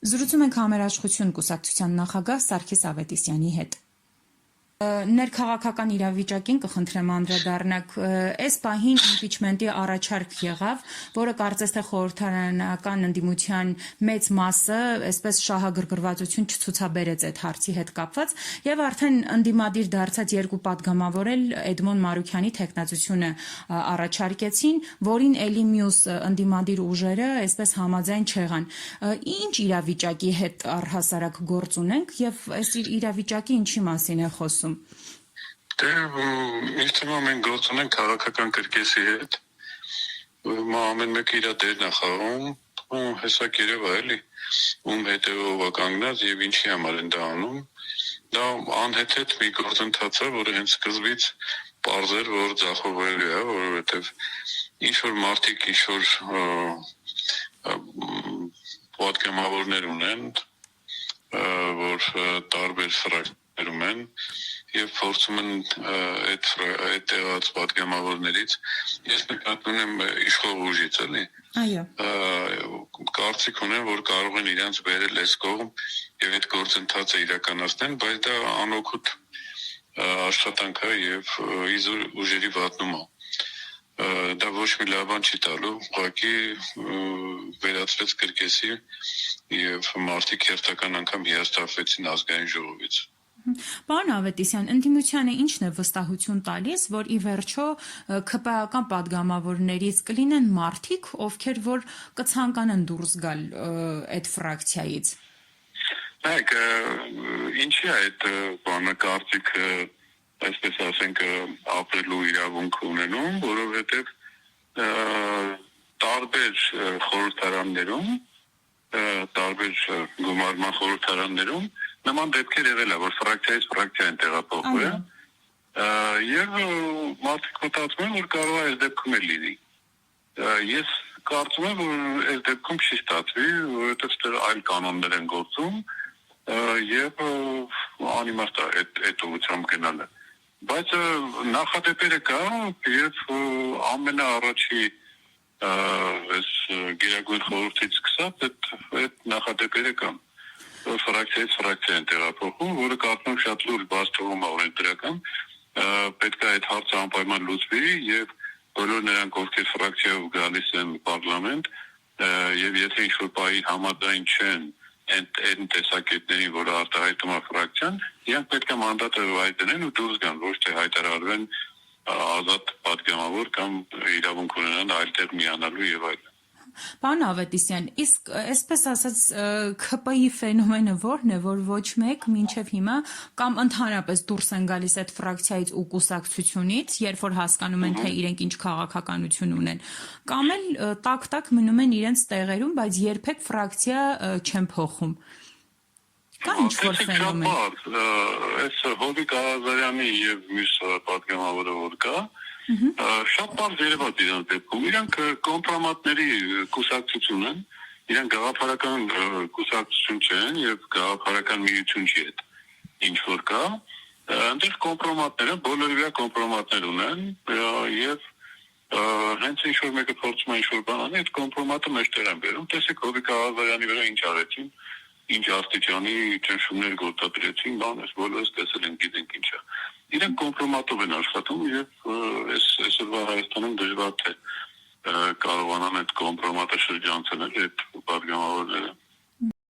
Զրուցում ենք Համերաշխություն կուսակցության նախագահ Սարգիս Ավետիսյանի հետ։ Ներքաղաքական իրավիճակին կխնդրեմ անդրադառնաք, այս պահին իմպիչմենտի առաջարկ եղավ, որը կարծես թե խորհրդարանական ընդդիմության մեծ մասը այսպես շահագրգռվածություն չցուցաբերեց այդ հարցի հետ կապված, եւ արդեն ընդդիմադիր դարձած երկու պատգամավոր էլ Էդմոն Մարուքյանի թեկնածությունը առաջարկեցին, որին էլի մյուս ընդդիմադիր ուժերը այսպես համաձայն չեղան։ Ինչ իրավիճակի հետ առհասարակ գործ ունենք եւ այս իրավիճակի ինչի մասին է խոսում։ Ինձ թվում է մենք գործ ունենք քաղաքական կրկեսի հետ, ամեն մեկը իր դերն է խաղում, հեսա երևա էլի, ում հետևով է կանգնած եւ ինչի համար են դա անում, դա անհեթեթ մի գործընթաց է, որը հենց սկզբից պարզ էր, որ ձախողվելու է, որովհետեւ ինչ որ մարդիկ ինչ որ պատգամավորներ ունեն, որ տարբեր ֆրակցիաներում են եւ փորձում են այդ տեղած պատգամավորներից ես նկատում եմ իշխող ուժից էլի այո կարծիք ունեմ որ կարող են իրենց բերել այս կողմ եւ այդ գործընթացը իրականացնել բայց դա անօգուտ աշխատանք է եւ ուժերի վատնում է դա ոչ մի լավ բան չի տալու ուղղակի վերածվեց կրկեսի եւ մարդիկ հերթական անգամ հիասթափվեցին ազգային ժողովից Պարոն Ավետիսյան, ընդդիմությանը ինչն է վստահություն տալիս, որ ի վերջո ՔՊԱ-ական պատգամավորներից կլինեն մարդիկ, ովքեր որ կցանկանան դուրս գալ այդ ֆրակցիայից։ Նայեք, ինչի է այդ բանը կարծիքը, այսպես ասենք, ապրելու իրավունք ունենում, որովհետև տարբեր խորհրդարաններում, տարբեր գումարման խորհրդարաններում նման դեպքեր եղել է, որ ֆրակցիայից ֆրակցիա են տեղափոխվել եւ մարդիկ մտածում են, որ կարող է այս դեպքում էլ լինի։ Ես կարծում եմ, որ այս դեպքում չի ստացվի, որովհետեւ դեռ այլ կանոններ են գործում եւ անիմաստ է այդ ուղղությամբ գնալը։ Բայց նախադեպերը կա եւ ամենաառաջի այս գերագույն խորհրդից սկսած այդ նախադեպերը կան։ Ֆրակցիայից ֆրակցիա են տեղափոխում, որը կարծում եմ շատ լուրջ բաց թվում է օրենսդրական, պետք է այդ հարցը անպայման լուծվի եւ բոլոր նրանք, ովքեր ֆրակցիայով գալիս են պարլամենտ, եւ եթե ինչ-որ բայի համաձայն չեն այն տեսակետներին, որը արտահայտում է ֆրակցիան, իրանք պետք է մանդատը հայտնեն ու դուրս գան, ոչ թե հայտարարվեն ազատ պատգամավոր կամ իրավունք ունենան այլ տեղ միանալու եւ այլն։ Պարոն Ավետիսյան, իսկ այսպես ասած ՔՊ-ի ֆենոմենը որն է, որ ոչ մեկ մինչև հիմա կամ ընդհանրապես դուրս են գալիս այդ ֆրակցիայից ու կուսակցությունից, երբ որ հասկանում են, թե իրենք ինչ քաղաքականություն ունեն, կամ էլ տակ-տակ մնում են իրենց տեղերում, բայց երբեք ֆրակցիա չեն փոխում։ Կա ինչ-որ ֆենոմեն։ Այս Հովիկ Աղազարյանի եւ մյուս պատգամավորը որ կա, շատ բարձ երևաց իրանց դեպքում, իրանք կոմպրոմատների կուսակցություն են, իրանք գաղափարական կուսակցություն չեն եւ գաղափարական միություն չի այդ ինչ որ կա, այնտեղ կոմպրոմատները, բոլորովին կոմպրոմատներ ունեն եւ հենց ինչ որ մեկը փորձում է ինչ որ բան անել, այդ կոմպրոմատը մեջտեղ են բերում, տեսեք Հովիկ Աղազարյանի վրա ինչ արեցին, ինչ աստիճանի ճնշումներ գործադրեցին, բանս բոլորս տեսել են, գիտենք ինչա։ Իրենք կոմպրոմատով են աշխատում եւ այսօրվա Հայաստանում դժվար թե կարողանան այդ կոմպրոմատը շրջանցել այդ պատգամավորները։